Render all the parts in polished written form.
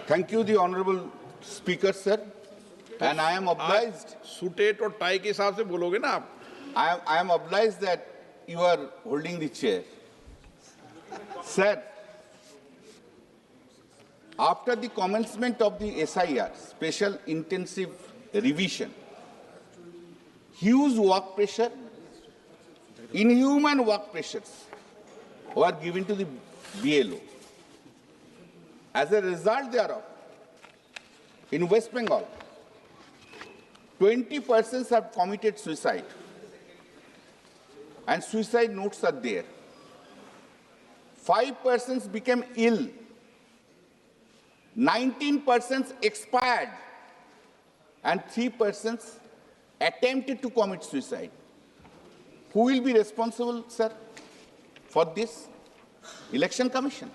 Thank you, the Honorable Speaker, sir. And I am obliged. सूटेट और tie के हिसाब से बोलोगे ना आप? I am obliged that you are holding the chair. Sir, after the commencement of the SIR, Special Intensive Revision, huge work pressure, inhuman work pressures were given to the BLO. As a result thereof, in West Bengal, 20 persons have committed suicide, and suicide notes are there. 5 persons became ill, 19 persons expired, and 3 persons attempted to commit suicide. Who will be responsible, sir, for this? Election Commission.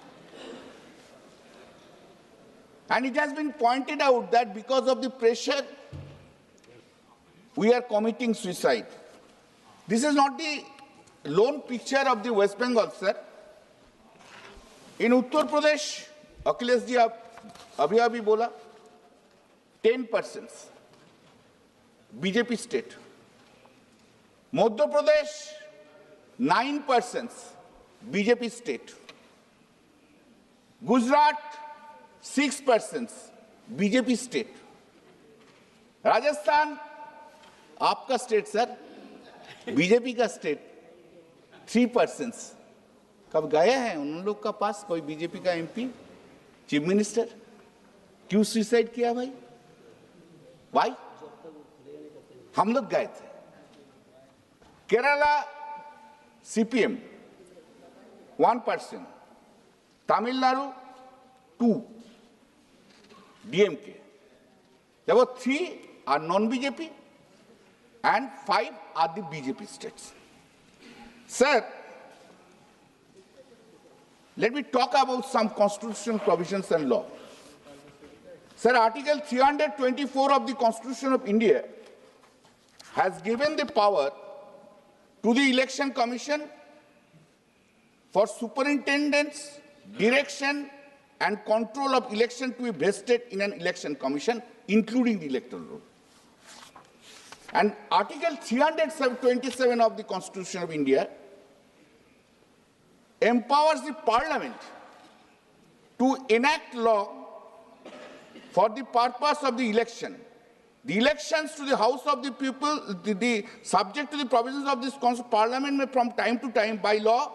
And it has been pointed out that because of the pressure, we are committing suicide. This is not the lone picture of the West Bengal, sir. In Uttar Pradesh, Akhilesh ji abhi bola, 10 persons, BJP state. Madhya Pradesh, 9 persons, BJP state. Gujarat, 6 persons, BJP state. Rajasthan, आपका state sir, BJP का state, 3 persons. कब गए हैं उन लोग का पास कोई BJP का एमपी, चीफ मिनिस्टर? क्यों सुसाइड किया भाई? वाई? हम लोग गए थे. Kerala CPM 1 person, Tamil Nadu 2, DMK. Therefore 3 are non-BJP and 5 are the BJP states. Sir, let me talk about some constitutional provisions and law. Sir, Article 324 of the Constitution of India has given the power to the Election Commission for superintendence, direction, and control of election to be vested in an election commission, including the electoral roll. And Article 327 of the Constitution of India empowers the Parliament to enact law for the purpose of the election. The elections to the House of the People, subject to the provisions of this Parliament may from time to time by law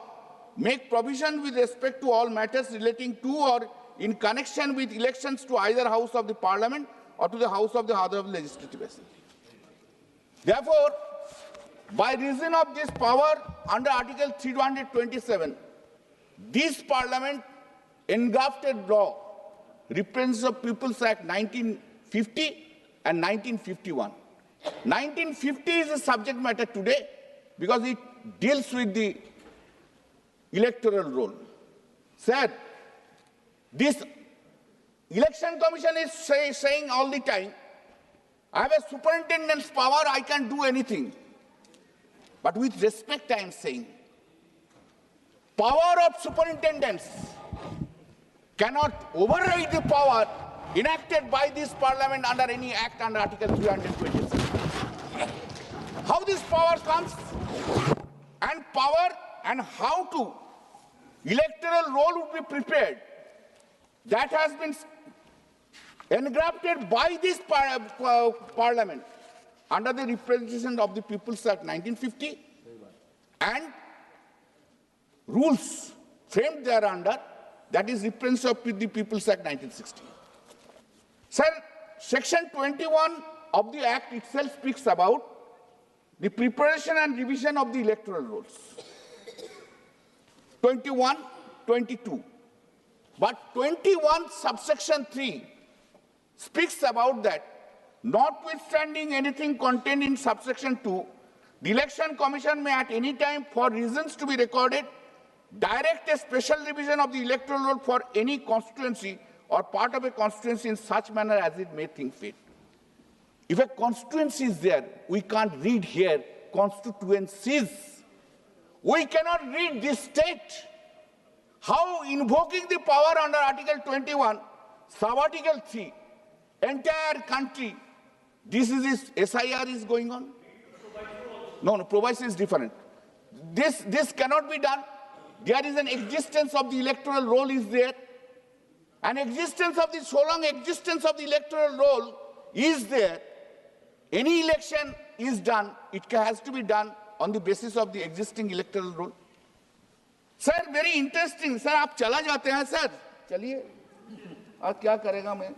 make provision with respect to all matters relating to or in connection with elections to either House of the Parliament or to the House of the other Legislative Assembly. Therefore, by reason of this power under Article 327, this Parliament engrafted law, Representatives of People's Act 1950 and 1951. 1950 is the subject matter today because it deals with the electoral roll. Sir, this Election Commission is saying all the time, I have a superintendent's power, I can do anything. But with respect, I am saying, power of superintendents cannot override the power enacted by this Parliament under any act under Article 327. How this power comes and power and how to electoral roll would be prepared, that has been engrafted by this Parliament under the representation of the People's Act 1950 and rules framed thereunder, that is representation of the People's Act 1960. Sir, Section 21 of the Act itself speaks about the preparation and revision of the electoral rolls. 21, 22. But 21 subsection 3 speaks about that, notwithstanding anything contained in subsection 2, the Election Commission may at any time, for reasons to be recorded, direct a special revision of the electoral roll for any constituency or part of a constituency in such manner as it may think fit. If a constituency is there, we can't read here constituencies. We cannot read this state. How invoking the power under Article 21, sabbatical 3, entire country, this is SIR is going on. No, proviso is different. This cannot be done. There is an existence of the electoral roll is there. So long existence of the electoral roll is there, any election is done, it has to be done on the basis of the existing electoral roll. Sir, very interesting. Sir, आप चला जाते हैं sir. चलिए. अब क्या करेगा मैं?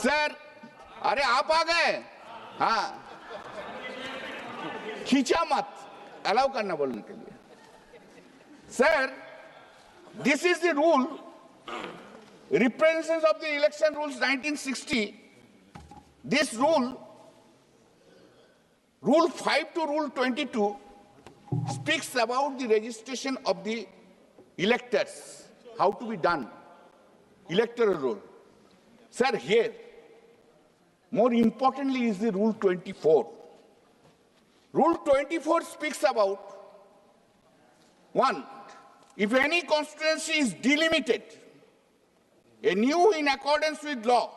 Sir, अरे आप आ गए? हाँ. खींचा मत. Allow करना बोलने के लिए. Sir, this is the rule, representations of the election rules 1960. This rule, Rule 5 to Rule 22, speaks about the registration of the electors, how to be done, electoral roll. Sir, here, more importantly is the Rule 24. Rule 24 speaks about, one, if any constituency is delimited, anew in accordance with law,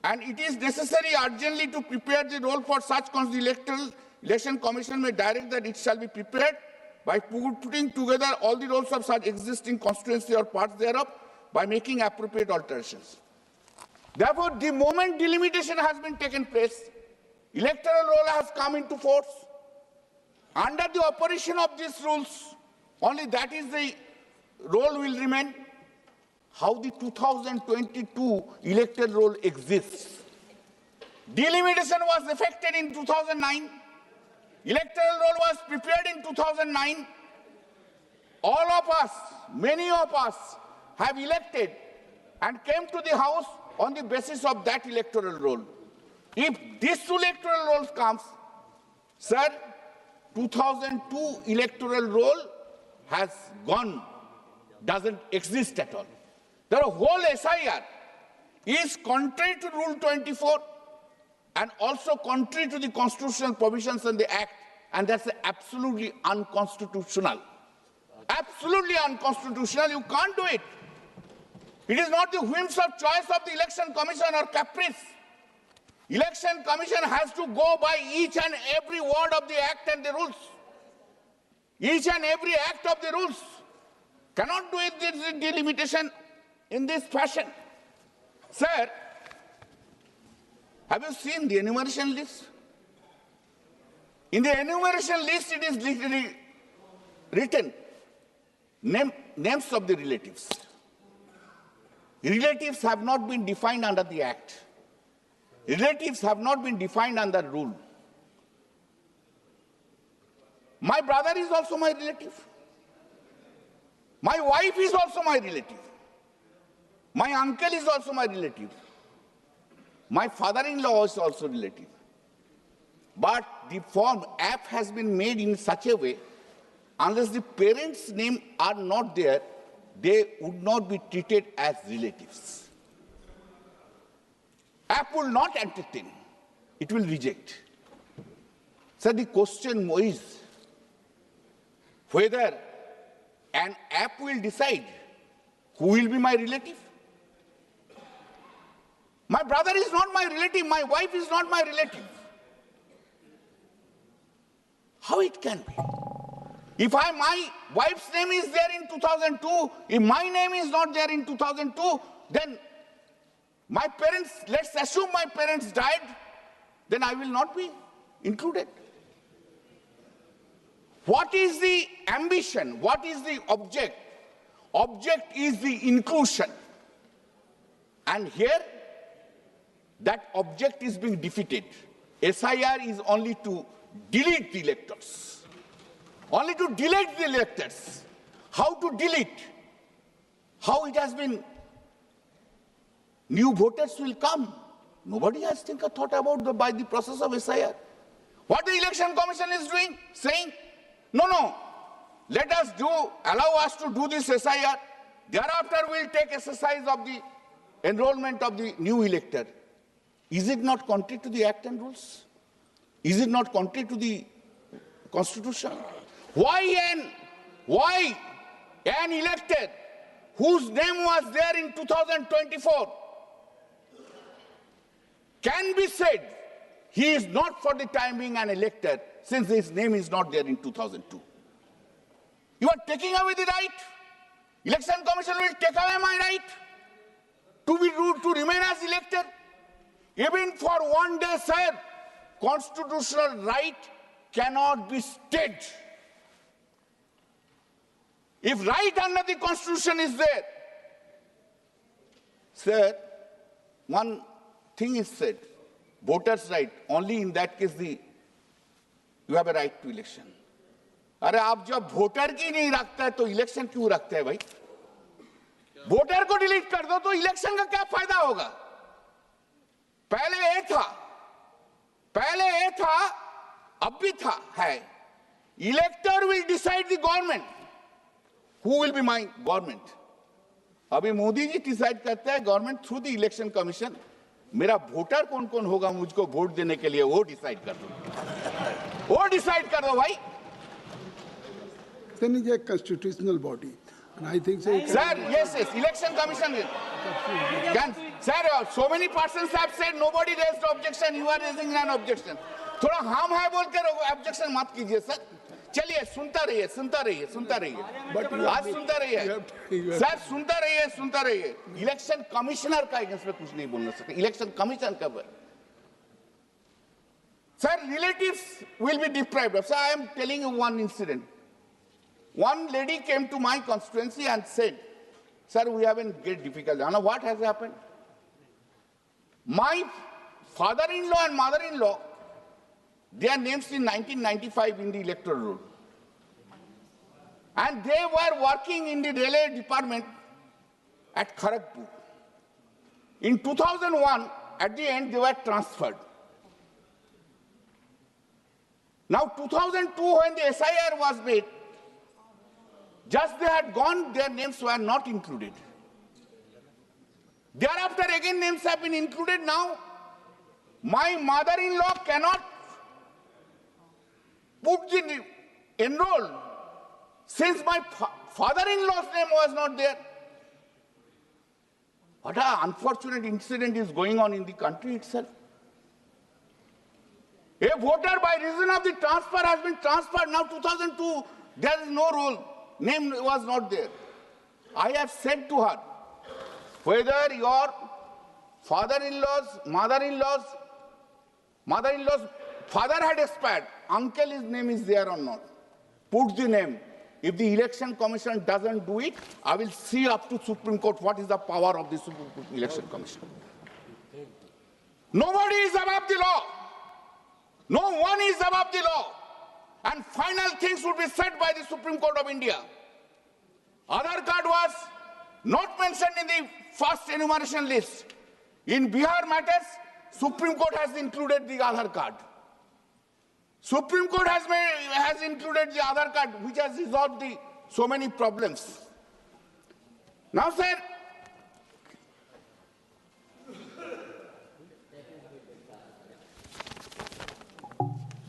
and it is necessary urgently to prepare the roll for such the Election Commission may direct that it shall be prepared by putting together all the rolls of such existing constituency or parts thereof by making appropriate alterations. Therefore, the moment delimitation has been taken place, electoral roll has come into force. Under the operation of these rules, only that is the roll will remain. How the 2022 electoral roll exists. Delimitation was effected in 2009. Electoral roll was prepared in 2009. All of us, many of us, have elected and came to the House on the basis of that electoral roll. If this electoral roll comes, sir, 2002 electoral roll has gone, doesn't exist at all. The whole SIR is contrary to Rule 24 and also contrary to the constitutional provisions in the Act, and that's absolutely unconstitutional. Absolutely unconstitutional. You can't do it. It is not the whims of choice of the Election Commission or caprice. Election Commission has to go by each and every word of the Act and the rules. Each and every act of the rules. Cannot do it, this delimitation in this fashion. Sir, have you seen the enumeration list? In the enumeration list, it is written names of the relatives. Relatives have not been defined under the Act. Relatives have not been defined under rule. My brother is also my relative. My wife is also my relative. My uncle is also my relative. My father-in-law is also relative. But the form app has been made in such a way, unless the parents' name are not there, they would not be treated as relatives. App will not entertain. It will reject. So the question is whether an app will decide who will be my relative. My brother is not my relative. My wife is not my relative. How it can be? If my wife's name is there in 2002, if my name is not there in 2002, then my parents, let's assume my parents died, then I will not be included. What is the ambition? What is the object? Object is the inclusion. And here, that object is being defeated. SIR is only to delete the electors. Only to delete the electors. How to delete? How it has been? New voters will come. Nobody has thought about by the process of SIR. What the Election Commission is doing? Saying, no, let us allow us to do this SIR. Thereafter, we'll take exercise of the enrollment of the new elector. Is it not contrary to the Act and rules? Is it not contrary to the Constitution? Why an elected whose name was there in 2024 can be said he is not for the time being an elector since his name is not there in 2002. You are taking away the right. Election Commission will take away my right to remain as elector. Even for one day, sir, constitutional right cannot be stayed. If right under the Constitution is there, sir, one thing is said, voters' right, only in that case you have a right to election. अरे आप जब voter की नहीं रखता है तो election क्यों रखते हैं भाई? वोटर को डिलीट कर दो तो इलेक्शन का क्या फायदा होगा? पहले ये था, अब भी था, है. Elector will decide the government. Who will be my government? अभी मोदी जी डिसाइड करते हैं government through the election commission. मेरा वोटर कौन कौन होगा मुझको वोट देने के लिए वो डिसाइड कर दो. वो डिसाइड कर दो भाई. Then is a constitutional body, and I think so. Sir, yes, election commission. Sir, so many persons have said nobody raised objection. You are raising an objection. थोड़ा हम है बोल कर objection मत कीजिए सर. चलिए सुनता रहिए. आज सुनता रहिए. सर सुनता रहिए. इलेक्शन कमिश्नर का अगेंस्ट में कुछ नहीं बोलना सकते. इलेक्शन कमीशन का sir relatives will be deprived. Sir, I am telling you one incident. One lady came to my constituency and said, sir, we have a great difficulty. I know what has happened. My father-in-law and mother-in-law, their names in 1995 in the electoral roll. And they were working in the railway department at Kharagpur. In 2001, at the end, they were transferred. Now, 2002, when the SIR was made, just they had gone, their names were not included. Thereafter, again, names have been included now. My mother-in-law cannot put the enroll since my father-in-law's name was not there. What an unfortunate incident is going on in the country itself. A voter by reason of the transfer has been transferred. Now 2002, there is no role. Name was not there. I have said to her, whether your father-in-law's, mother-in-law's father had expired, uncle's name is there or not. Put the name. If the election commission doesn't do it, I will see up to Supreme Court what is the power of the Supreme Court election commission. Nobody is above the law. No one is above the law. And final things would be said by the Supreme Court of India. Aadhaar card was not mentioned in the first enumeration list. In Bihar matters, Supreme Court has included the Aadhaar card. Supreme Court has included the Aadhaar card, which has resolved so many problems. Now, sir,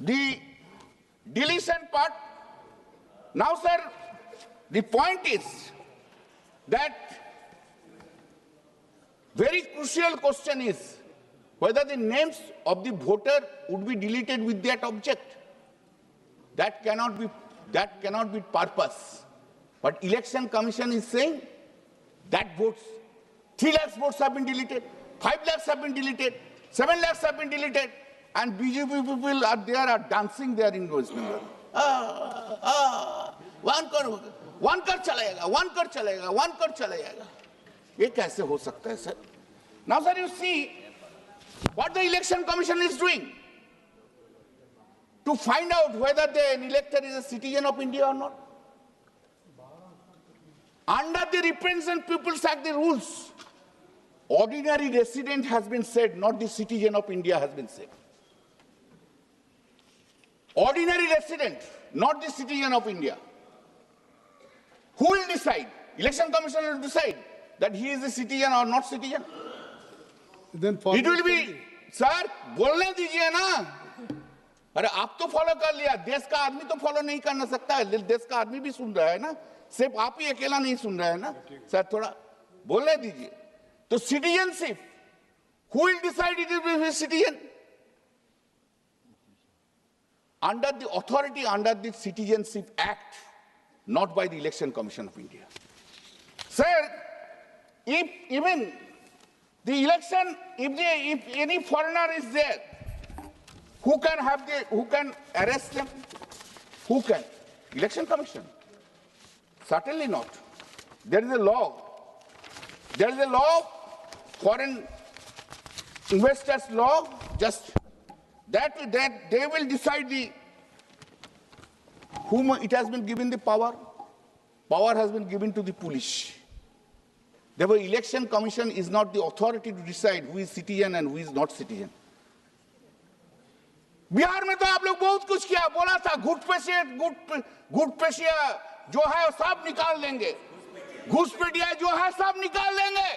the deletion part. Now, sir, the point is that very crucial question is whether the names of the voter would be deleted with that object. That cannot be purpose. But Election Commission is saying that votes, 3 lakhs votes have been deleted, 5 lakhs have been deleted, 7 lakhs have been deleted, and BJP people are there, are dancing there in West Bengal. One कर चला जाएगा. ये कैसे हो सकता है, sir? Now, sir, you see what the Election Commission is doing to find out whether an elector is a citizen of India or not. Under the Representative People's Act, the rules, ordinary resident has been said, not the citizen of India has been said. Ordinary resident, not the citizen of India. Who will decide? Election Commission will decide that he is a citizen or not citizen. Then It will be, sir, बोलने दीजिए ना. अरे आप तो follow कर लिया, देश का आदमी तो फॉलो नहीं करना सकता है, देश का आदमी भी सुन रहा है ना. सिर्फ आप ही अकेला नहीं सुन रहे हैं ना सर, थोड़ा बोलने दीजिए। तो citizenship, who will decide it will be citizen? Under the authority under the Citizenship Act, not by the Election Commission of India. Sir, if even the election, if any foreigner is there, who can arrest them? Who can? Election Commission? Certainly not. There is a law. There is a law, foreign investors law, just that they will decide whom it has been given the power. Power has been given to the police. Therefore, Election Commission is not the authority to decide who is citizen and who is not citizen. Bihar में तो आप लोग बहुत कुछ किया, बोला था घुसपैठिया जो है सब निकाल लेंगे, घुसपैठिया जो है सब निकाल लेंगे।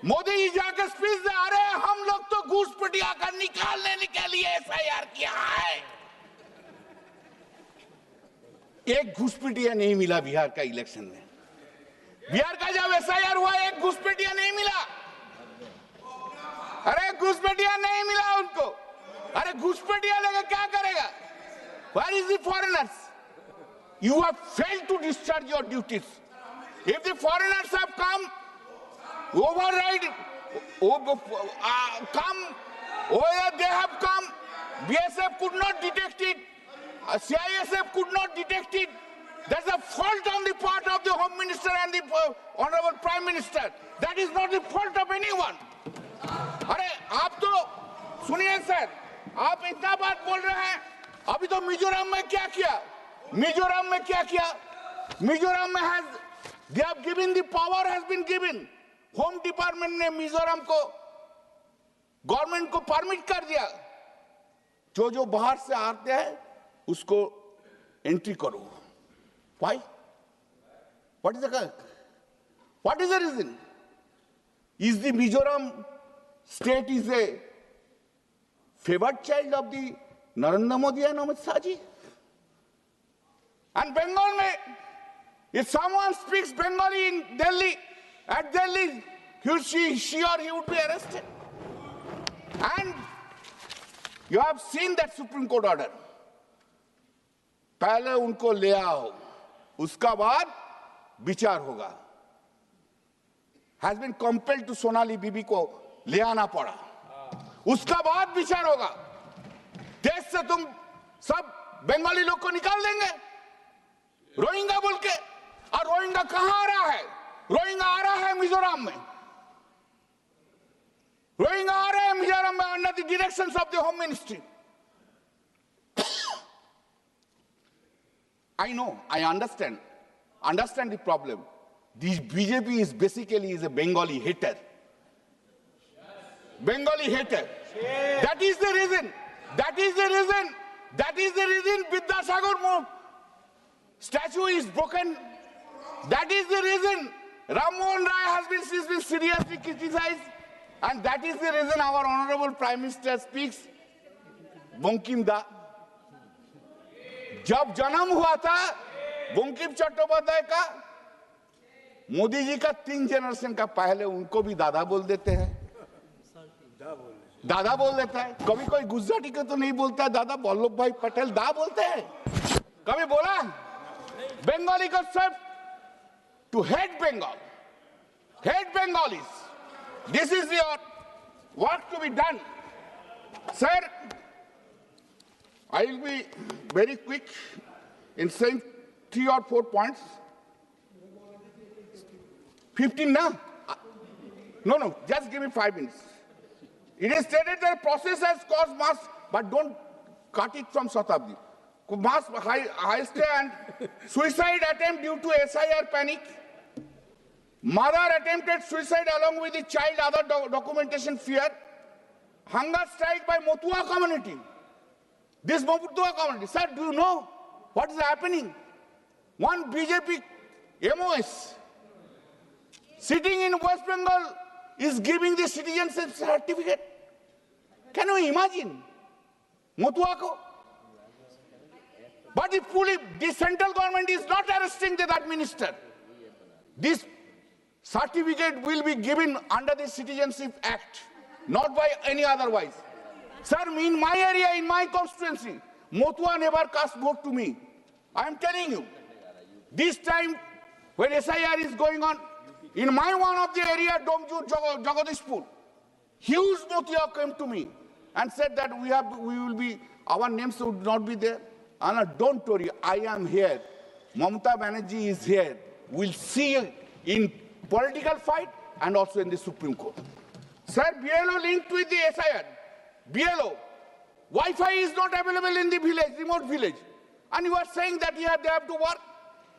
मोदी जी जाकर स्पीच दे आ रहे हैं, हम लोग तो घुसपैठिया का निकालने के लिए एफआईआर किया है। एक घुसपैठिया नहीं मिला बिहार का इलेक्शन में। बिहार का जब एफआईआर हुआ, एक घुसपैठिया नहीं मिला। अरे घुसपैठिया नहीं मिला उनको। अरे घुसपैठिया लेकर क्या करेगा? Where is the foreigners? You have failed to discharge your duties. If the foreigners have come, override, come, whether they have come, BSF could not detect it, CISF could not detect it. That's a fault on the part of the Home Minister and the Honorable Prime Minister. That is not the fault of anyone. अरे आप तो सुनिए sir, आप इतना बात बोल रहे हैं, अभी तो मिजोरम में क्या किया? मिजोरम में क्या किया? मिजोरम में they have given, the power has been given. Home department ने मिजोरम को, गवर्नमेंट को परमिट कर दिया, जो बाहर से आते हैं उसको एंट्री करो। Why? What is the reason? Is the Mizoram state is a favored child of the Narendra Modi and Amit Shah ji? And Bengal mein, if someone speaks Bengali in Delhi, at Delhi, she or he would be arrested. And you have seen that Supreme Court order. पहले उनको ले आओ, उसका बाद विचार होगा। Has been compelled to Sonali बीबी को ले आना पड़ा, उसका बाद विचार होगा। देश से तुम सब बंगाली लोग को निकाल देंगे रोहिंग्या बोल के, और रोहिंग्या कहां आ रहा है? रोहिंग्या आ रहा है मिजोरम में। रोहिंग्या आ रहे हैं मिजोरम में under the directions of the home ministry. I know, I understand the problem. This BJP is basically a Bengali hater. Bengali hater. That is the reason. That is the reason Vidyasagar statue is broken. That is the reason Ram Mohan Rai has been seriously criticized. And that is the reason our Honorable Prime Minister speaks Bankim Da. जब जन्म हुआ था बंकिम चट्टोपाध्याय का, मोदी जी का 3 generation का पहले उनको भी दादा बोल देते हैं, दादा बोल देता है। कभी कोई गुजराती को तो नहीं बोलता है दादा, वल्लभ भाई पटेल दा बोलते हैं, कभी बोला? बंगाली को सिर्फ to hate Bengal, hate Bengalis. This is your work to be done, sir. I will be very quick in saying 3 or 4 points. 15 now? No, just give me 5 minutes. It is stated that the process has caused mass, but don't cut it from Shatabdi. Mass heist and suicide attempt due to SIR panic. Mother attempted suicide along with the child, other documentation fear. Hunger strike by Motua community. This Motua community, sir, do you know what is happening? One BJP MOS sitting in West Bengal is giving the citizenship certificate. Can you imagine? Motua ko? But the central government is not arresting that minister. This certificate will be given under the Citizenship Act, not by any otherwise. Sir, in my area, in my constituency, Motua never cast vote to me. I am telling you. This time, when SIR is going on, in my one of the area, Domju Jagadishpur, huge Motia came to me and said that our names would not be there. And don't worry, I am here. Mamata Banerjee is here. We'll see in political fight and also in the Supreme Court. Sir, BLO linked with the SIR. BLO, Wi-Fi is not available in the village, remote village. And you are saying that they have to work.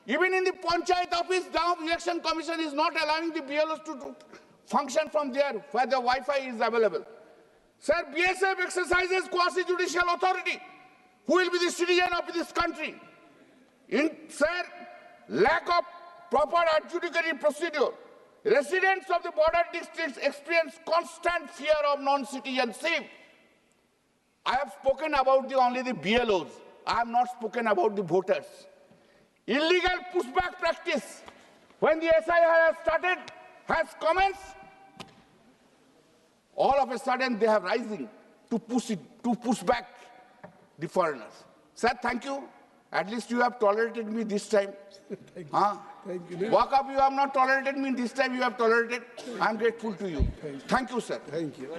Even in the Panchayat office, now Election Commission is not allowing the BLOs to function from there where the Wi-Fi is available. Sir, BSF exercises quasi-judicial authority. Who will be the citizen of this country? Sir, lack of proper adjudicatory procedure. Residents of the border districts experience constant fear of non-citizenship. I have spoken about only the BLOs. I have not spoken about the voters. Illegal pushback practice. When the SIR has commenced, all of a sudden they have rising to push back the foreigners. Sir, thank you. At least you have tolerated me this time. Thank you. Walk up, you have not tolerated me. This time you have tolerated. I am grateful to you. Thank you, sir. Thank you.